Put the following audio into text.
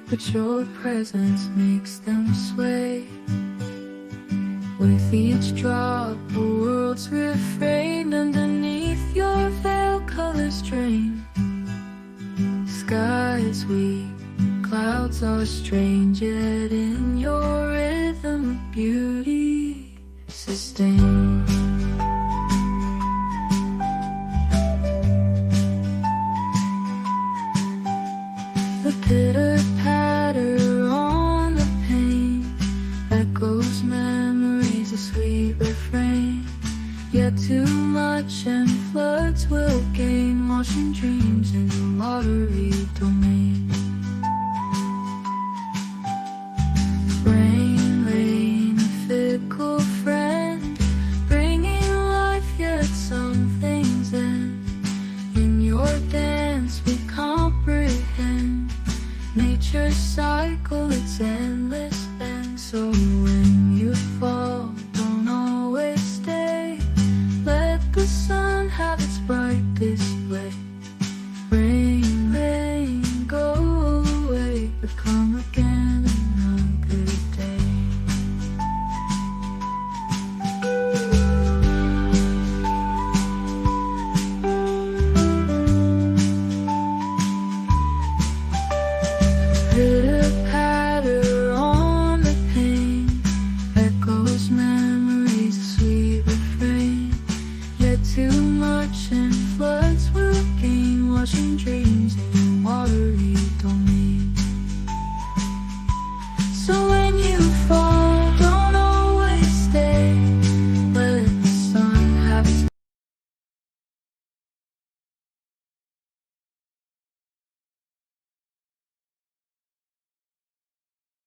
but your presence makes them sway. With each drop, a world's refrain. Underneath your veil, colors drain. Sky is weak, clouds are strange, yet in your rhythm, beauty sustains. The pitter-patter on the pane echoes memories, a sweet refrain. Yet too much and floods will gain, washing dreams in the watery domain. Rain, rain, a fickle friend, bringing life, yet some things end. In your dance we comprehend nature's cycle, it's endless. And so when you fall,